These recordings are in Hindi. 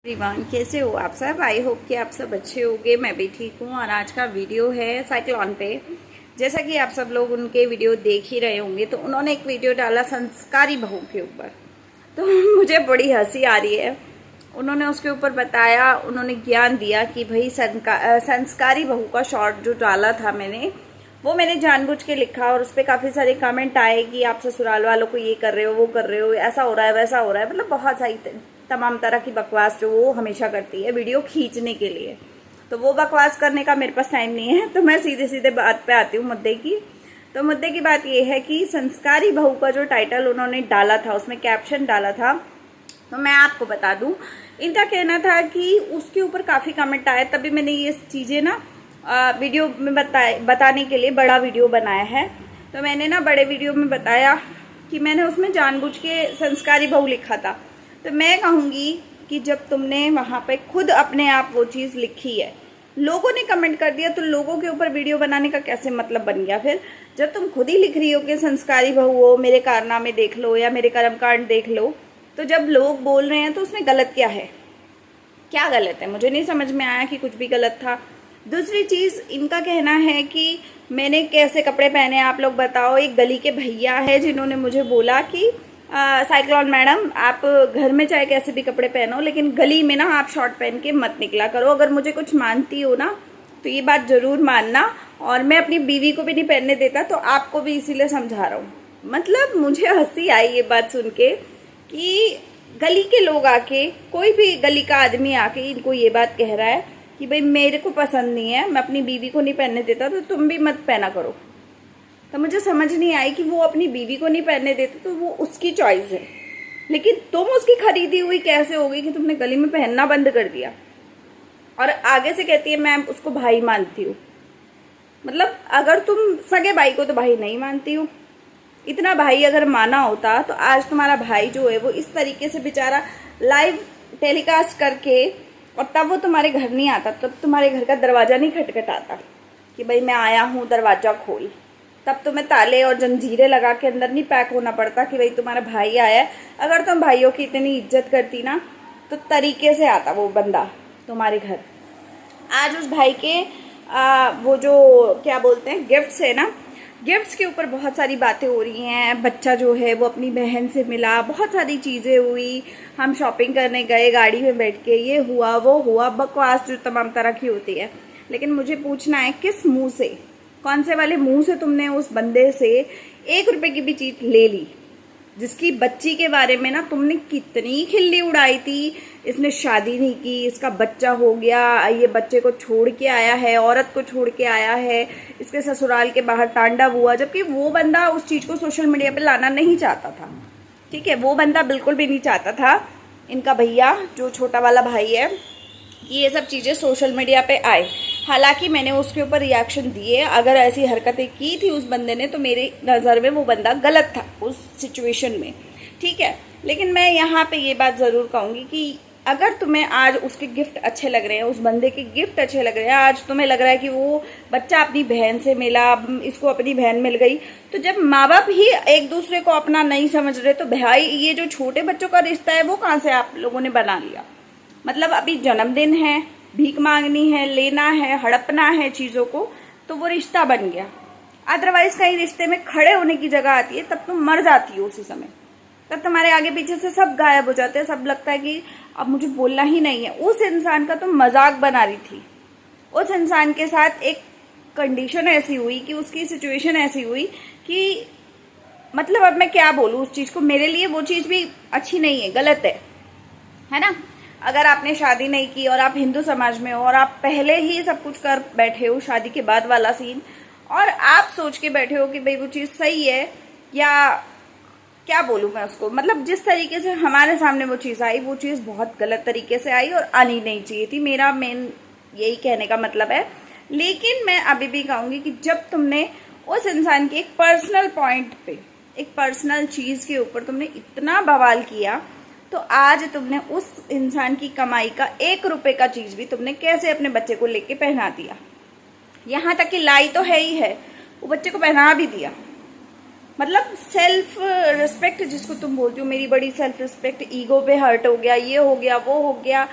एवरीवन, कैसे हो आप सब। आई होप कि आप सब अच्छे होंगे। मैं भी ठीक हूँ। और आज का वीडियो है साइक्लोन पे। जैसा कि आप सब लोग उनके वीडियो देख ही रहे होंगे, तो उन्होंने एक वीडियो डाला संस्कारी बहू के ऊपर। तो मुझे बड़ी हंसी आ रही है। उन्होंने उसके ऊपर बताया, उन्होंने ज्ञान दिया कि भाई संस्कारी बहू का शॉर्ट जो डाला था मैंने, वो मैंने जानबूझ के लिखा। और उस पर काफ़ी सारे कमेंट आए कि आप ससुराल वालों को ये कर रहे हो, वो कर रहे हो, ऐसा हो रहा है, वैसा हो रहा है। मतलब बहुत सारी तमाम तरह की बकवास जो वो हमेशा करती है वीडियो खींचने के लिए। तो वो बकवास करने का मेरे पास टाइम नहीं है, तो मैं सीधे सीधे बात पे आती हूँ, मुद्दे की। तो मुद्दे की बात ये है कि संस्कारी बहू का जो टाइटल उन्होंने डाला था, उसमें कैप्शन डाला था, तो मैं आपको बता दूं, इनका कहना था कि उसके ऊपर काफ़ी कमेंट आए, तभी मैंने ये चीज़ें ना वीडियो में बताने के लिए बड़ा वीडियो बनाया है। तो मैंने ना बड़े वीडियो में बताया कि मैंने उसमें जानबूझ के संस्कारी बहू लिखा था। तो मैं कहूँगी कि जब तुमने वहाँ पे खुद अपने आप वो चीज़ लिखी है, लोगों ने कमेंट कर दिया, तो लोगों के ऊपर वीडियो बनाने का कैसे मतलब बन गया फिर। जब तुम खुद ही लिख रही हो कि संस्कारी बहू हो, मेरे कारनामे देख लो या मेरे कर्मकांड देख लो, तो जब लोग बोल रहे हैं तो उसमें गलत क्या है? क्या गलत है? मुझे नहीं समझ में आया कि कुछ भी गलत था। दूसरी चीज़, इनका कहना है कि मैंने कैसे कपड़े पहने, आप लोग बताओ। एक गली के भैया है जिन्होंने मुझे बोला कि साइक्लोन मैडम, आप घर में चाहे कैसे भी कपड़े पहनो, लेकिन गली में ना आप शॉर्ट पहन के मत निकला करो। अगर मुझे कुछ मानती हो ना, तो ये बात ज़रूर मानना। और मैं अपनी बीवी को भी नहीं पहनने देता, तो आपको भी इसीलिए समझा रहा हूँ। मतलब मुझे हंसी आई ये बात सुन के कि गली के लोग आके, कोई भी गली का आदमी आके इनको ये बात कह रहा है कि भाई मेरे को पसंद नहीं है, मैं अपनी बीवी को नहीं पहनने देता, तो तुम भी मत पहना करो। तो मुझे समझ नहीं आई कि वो अपनी बीवी को नहीं पहनने देते, तो वो उसकी चॉइस है, लेकिन तुम उसकी खरीदी हुई कैसे होगी कि तुमने गली में पहनना बंद कर दिया। और आगे से कहती है मैं उसको भाई मानती हूँ। मतलब अगर तुम सगे भाई को तो भाई नहीं मानती हो, इतना भाई अगर माना होता तो आज तुम्हारा भाई जो है वो इस तरीके से बेचारा लाइव टेलीकास्ट करके, और तब वो तुम्हारे घर नहीं आता, तब तुम्हारे घर का दरवाजा नहीं खटखटाता कि भाई मैं आया हूँ दरवाजा खोल। तब तुम्हें ताले और जंजीरें लगा के अंदर नहीं पैक होना पड़ता कि भाई तुम्हारा भाई आया है। अगर तुम भाइयों की इतनी इज्जत करती ना, तो तरीके से आता वो बंदा तुम्हारे घर। आज उस भाई के वो जो क्या बोलते हैं गिफ्ट्स है ना, गिफ्ट्स के ऊपर बहुत सारी बातें हो रही हैं। बच्चा जो है वो अपनी बहन से मिला, बहुत सारी चीज़ें हुई, हम शॉपिंग करने गए गाड़ी में बैठ के, ये हुआ वो हुआ, बकवास जो तमाम तरह की होती है। लेकिन मुझे पूछना है, किस मुंह से, कौन से वाले मुंह से तुमने उस बंदे से 1 रुपए की भी चीज़ ले ली, जिसकी बच्ची के बारे में ना तुमने कितनी खिल्ली उड़ाई थी। इसने शादी नहीं की, इसका बच्चा हो गया, ये बच्चे को छोड़ के आया है, औरत को छोड़ के आया है, इसके ससुराल के बाहर तांडव हुआ, जबकि वो बंदा उस चीज़ को सोशल मीडिया पे लाना नहीं चाहता था। ठीक है, वो बंदा बिल्कुल भी नहीं चाहता था, इनका भैया जो छोटा वाला भाई है, कि ये सब चीज़ें सोशल मीडिया पे आए। हालांकि मैंने उसके ऊपर रिएक्शन दिए। अगर ऐसी हरकतें की थी उस बंदे ने, तो मेरी नज़र में वो बंदा गलत था उस सिचुएशन में। ठीक है, लेकिन मैं यहाँ पे ये बात ज़रूर कहूँगी कि अगर तुम्हें आज उसके गिफ्ट अच्छे लग रहे हैं, उस बंदे के गिफ्ट अच्छे लग रहे हैं, आज तुम्हें लग रहा है कि वो बच्चा अपनी बहन से मिला, इसको अपनी बहन मिल गई, तो जब माँ बाप ही एक दूसरे को अपना नहीं समझ रहे, तो भाई ये जो छोटे बच्चों का रिश्ता है वो कहाँ से आप लोगों ने बना लिया? मतलब अभी जन्मदिन है, भीख मांगनी है, लेना है, हड़पना है चीज़ों को, तो वो रिश्ता बन गया। अदरवाइज कहीं रिश्ते में खड़े होने की जगह आती है, तब तुम मर जाती हो उसी समय। तब तुम्हारे आगे पीछे से सब गायब हो जाते हैं, सब लगता है कि अब मुझे बोलना ही नहीं है। उस इंसान का तुम मजाक बना रही थी। उस इंसान के साथ एक कंडीशन ऐसी हुई कि उसकी सिचुएशन ऐसी हुई कि मतलब अब मैं क्या बोलूँ उस चीज़ को। मेरे लिए वो चीज़ भी अच्छी नहीं है, गलत है ना। अगर आपने शादी नहीं की और आप हिंदू समाज में हो और आप पहले ही सब कुछ कर बैठे हो, शादी के बाद वाला सीन, और आप सोच के बैठे हो कि भाई वो चीज़ सही है, या क्या बोलूँ मैं उसको, मतलब जिस तरीके से हमारे सामने वो चीज़ आई, वो चीज़ बहुत गलत तरीके से आई और आनी नहीं चाहिए थी। मेरा मेन यही कहने का मतलब है। लेकिन मैं अभी भी कहूँगी कि जब तुमने उस इंसान के एक पर्सनल पॉइंट पे, एक पर्सनल चीज़ के ऊपर तुमने इतना बवाल किया, तो आज तुमने उस इंसान की कमाई का 1 रुपए का चीज़ भी तुमने कैसे अपने बच्चे को लेके पहना दिया। यहाँ तक कि लाई तो है ही है, वो बच्चे को पहना भी दिया। मतलब सेल्फ रिस्पेक्ट जिसको तुम बोलती हो, मेरी बड़ी सेल्फ रिस्पेक्ट, ईगो पे हर्ट हो गया, ये हो गया वो हो गया,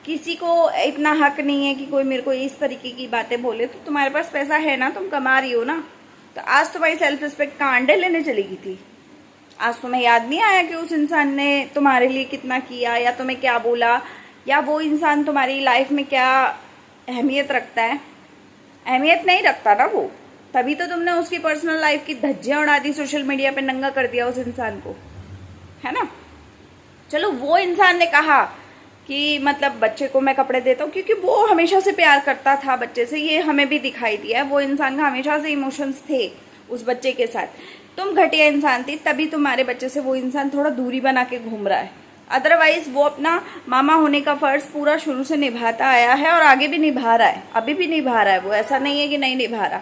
किसी को इतना हक नहीं है कि कोई मेरे को इस तरीके की बातें बोले। तो तुम्हारे पास पैसा है ना, तुम कमा रही हो ना, तो आज तुम्हारी सेल्फ रिस्पेक्ट कहाँ अंडे लेने चली गई थी? आज तुम्हें याद नहीं आया कि उस इंसान ने तुम्हारे लिए कितना किया, या तुम्हें क्या बोला, या वो इंसान तुम्हारी लाइफ में क्या अहमियत रखता है? अहमियत नहीं रखता ना वो, तभी तो तुमने उसकी पर्सनल लाइफ की धज्जियां उड़ा दी, सोशल मीडिया पे नंगा कर दिया उस इंसान को, है ना। चलो वो इंसान ने कहा कि मतलब बच्चे को मैं कपड़े देता हूँ क्योंकि वो हमेशा से प्यार करता था बच्चे से, ये हमें भी दिखाई दिया है, वो इंसान का हमेशा से इमोशंस थे उस बच्चे के साथ। तुम घटिया इंसान थी, तभी तुम्हारे बच्चे से वो इंसान थोड़ा दूरी बना के घूम रहा है, अदरवाइज वो अपना मामा होने का फर्ज पूरा शुरू से निभाता आया है और आगे भी निभा रहा है, अभी भी निभा रहा है वो, ऐसा नहीं है कि नहीं निभा रहा,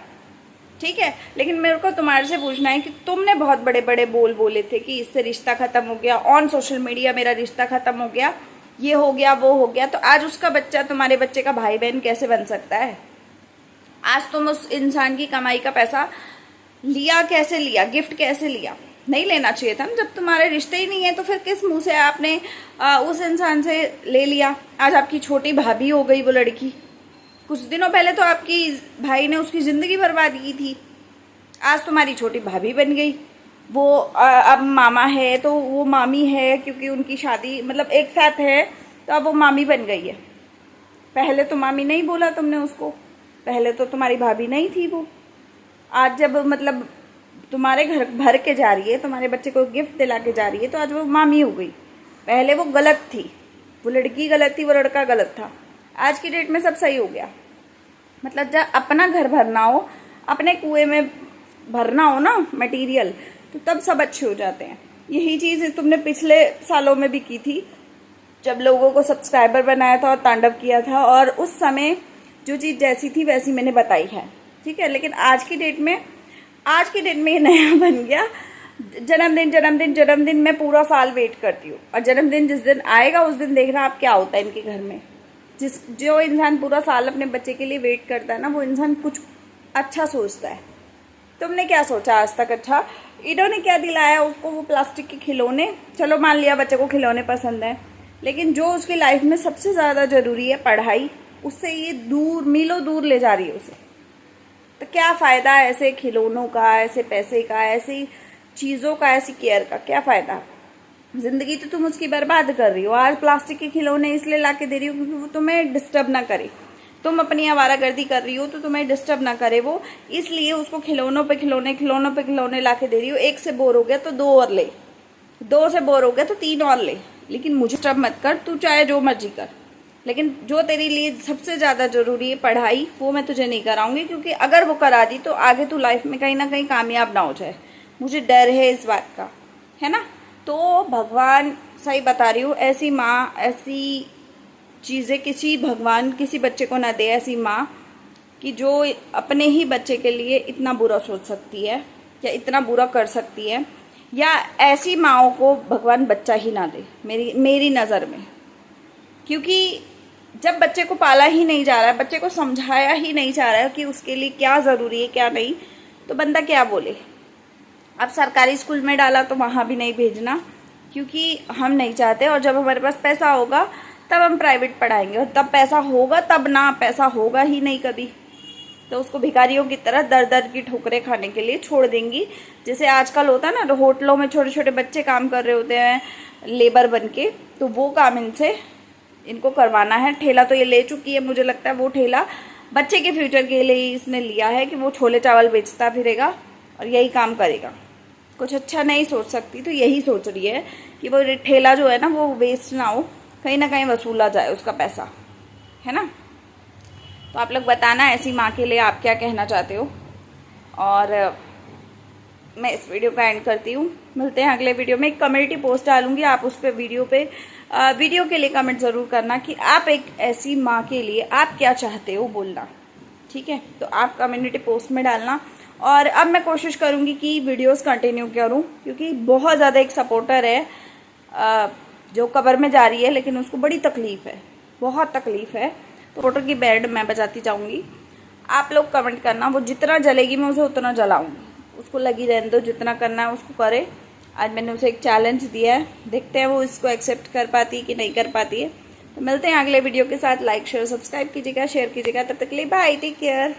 ठीक है। लेकिन मेरे को तुम्हारे से पूछना है कि तुमने बहुत बड़े बड़े बोल बोले थे कि इससे रिश्ता खत्म हो गया, ऑन सोशल मीडिया मेरा रिश्ता खत्म हो गया, ये हो गया वो हो गया, तो आज उसका बच्चा तुम्हारे बच्चे का भाई बहन कैसे बन सकता है? आज तुम उस इंसान की कमाई का पैसा लिया, कैसे लिया, गिफ्ट कैसे लिया? नहीं लेना चाहिए था ना, जब तुम्हारे रिश्ते ही नहीं है तो फिर किस मुंह से आपने उस इंसान से ले लिया? आज आपकी छोटी भाभी हो गई वो लड़की, कुछ दिनों पहले तो आपकी भाई ने उसकी जिंदगी बर्बाद की थी, आज तुम्हारी छोटी भाभी बन गई, वो अब मामा है तो वो मामी है, क्योंकि उनकी शादी मतलब एक साथ है तो अब वो मामी बन गई है। पहले तो मामी नहीं बोला तुमने उसको, पहले तो तुम्हारी भाभी नहीं थी वो, आज जब मतलब तुम्हारे घर भर के जा रही है, तुम्हारे बच्चे को गिफ्ट दिला के जा रही है, तो आज वो मामी हो गई। पहले वो गलत थी, वो लड़की गलत थी, वो लड़का गलत था, आज की डेट में सब सही हो गया। मतलब जब अपना घर भरना हो, अपने कुएं में भरना हो ना मटेरियल, तो तब सब अच्छे हो जाते हैं। यही चीज़ तुमने पिछले सालों में भी की थी, जब लोगों को सब्सक्राइबर बनाया था और तांडव किया था, और उस समय जो चीज़ जैसी थी वैसी मैंने बताई है, ठीक है। लेकिन आज की डेट में ये नया बन गया, जन्मदिन जन्मदिन जन्मदिन मैं पूरा साल वेट करती हूँ, और जन्मदिन जिस दिन आएगा उस दिन देखना आप क्या होता है इनके घर में। जो इंसान पूरा साल अपने बच्चे के लिए वेट करता है ना, वो इंसान कुछ अच्छा सोचता है। तुमने क्या सोचा आज तक अच्छा? इन्होंने क्या दिलाया उसको? वो प्लास्टिक के खिलौने। चलो मान लिया बच्चे को खिलौने पसंद है, लेकिन जो उसकी लाइफ में सबसे ज़्यादा ज़रूरी है पढ़ाई, उससे ये दूर मीलों दूर ले जा रही है उसे। तो क्या फ़ायदा है ऐसे खिलौनों का, ऐसे पैसे का, ऐसी चीज़ों का, ऐसी केयर का? क्या फ़ायदा? ज़िंदगी तो तुम उसकी बर्बाद कर रही हो। आज प्लास्टिक के खिलौने इसलिए ला के दे रही हो क्योंकि वो तुम्हें डिस्टर्ब ना करे, तुम अपनी आवारागर्दी कर रही हो तो तुम्हें डिस्टर्ब ना करे वो, इसलिए उसको खिलौनों पे खिलौने ला के दे रही हो। एक से बोर हो गया तो दो और ले, दो से बोर हो गया तो तीन और ले, लेकिन मुझे डिस्टर्ब मत कर, तू चाहे जो मर्जी कर, लेकिन जो तेरे लिए सबसे ज़्यादा ज़रूरी है पढ़ाई, वो मैं तुझे नहीं कराऊंगी, क्योंकि अगर वो करा दी तो आगे तू लाइफ में कहीं ना कहीं कामयाब ना हो जाए, मुझे डर है इस बात का, है ना। तो भगवान, सही बता रही हूँ, ऐसी माँ, ऐसी चीज़ें किसी भगवान किसी बच्चे को ना दे, ऐसी माँ कि जो अपने ही बच्चे के लिए इतना बुरा सोच सकती है या इतना बुरा कर सकती है, या ऐसी माँओं को भगवान बच्चा ही ना दे मेरी नज़र में। क्योंकि जब बच्चे को पाला ही नहीं जा रहा है, बच्चे को समझाया ही नहीं जा रहा है कि उसके लिए क्या ज़रूरी है क्या नहीं, तो बंदा क्या बोले। अब सरकारी स्कूल में डाला तो वहाँ भी नहीं भेजना, क्योंकि हम नहीं चाहते, और जब हमारे पास पैसा होगा तब हम प्राइवेट पढ़ाएंगे, और तब पैसा होगा तब ना, पैसा होगा ही नहीं कभी, तो उसको भिखारियों की तरह दर दर की ठोकरें खाने के लिए छोड़ देंगी। जैसे आजकल होता है ना, होटलों में छोटे छोटे बच्चे काम कर रहे होते हैं लेबर बन के, तो वो काम इनको करवाना है। ठेला तो ये ले चुकी है, मुझे लगता है वो ठेला बच्चे के फ्यूचर के लिए इसने लिया है कि वो छोले चावल बेचता फिरेगा और यही काम करेगा। कुछ अच्छा नहीं सोच सकती तो यही सोच रही है कि वो ठेला जो है ना वो वेस्ट ना हो, कहीं ना कहीं वसूला जाए उसका पैसा, है ना। तो आप लोग बताना ऐसी माँ के लिए आप क्या कहना चाहते हो। और मैं इस वीडियो का एंड करती हूँ, मिलते हैं अगले वीडियो में। एक कम्युनिटी पोस्ट डालूंगी, आप उस पर वीडियो के लिए कमेंट ज़रूर करना कि आप एक ऐसी माँ के लिए आप क्या चाहते हो बोलना, ठीक है। तो आप कम्युनिटी पोस्ट में डालना, और अब मैं कोशिश करूँगी कि वीडियोस कंटिन्यू करूँ, क्योंकि बहुत ज़्यादा एक सपोर्टर है जो कब्र में जा रही है, लेकिन उसको बड़ी तकलीफ़ है, बहुत तकलीफ़ है, तो फोटो की बेड मैं बजाती जाऊँगी। आप लोग कमेंट करना, वो जितना जलेगी मैं उसे उतना जलाऊँगी, उसको लगी रहने दो, जितना करना है उसको करे। आज मैंने उसे एक चैलेंज दिया है, देखते हैं वो इसको एक्सेप्ट कर पाती है कि नहीं कर पाती है। तो मिलते हैं अगले वीडियो के साथ। लाइक शेयर सब्सक्राइब कीजिएगा, शेयर कीजिएगा। तब तक के लिए बाय, टेक केयर।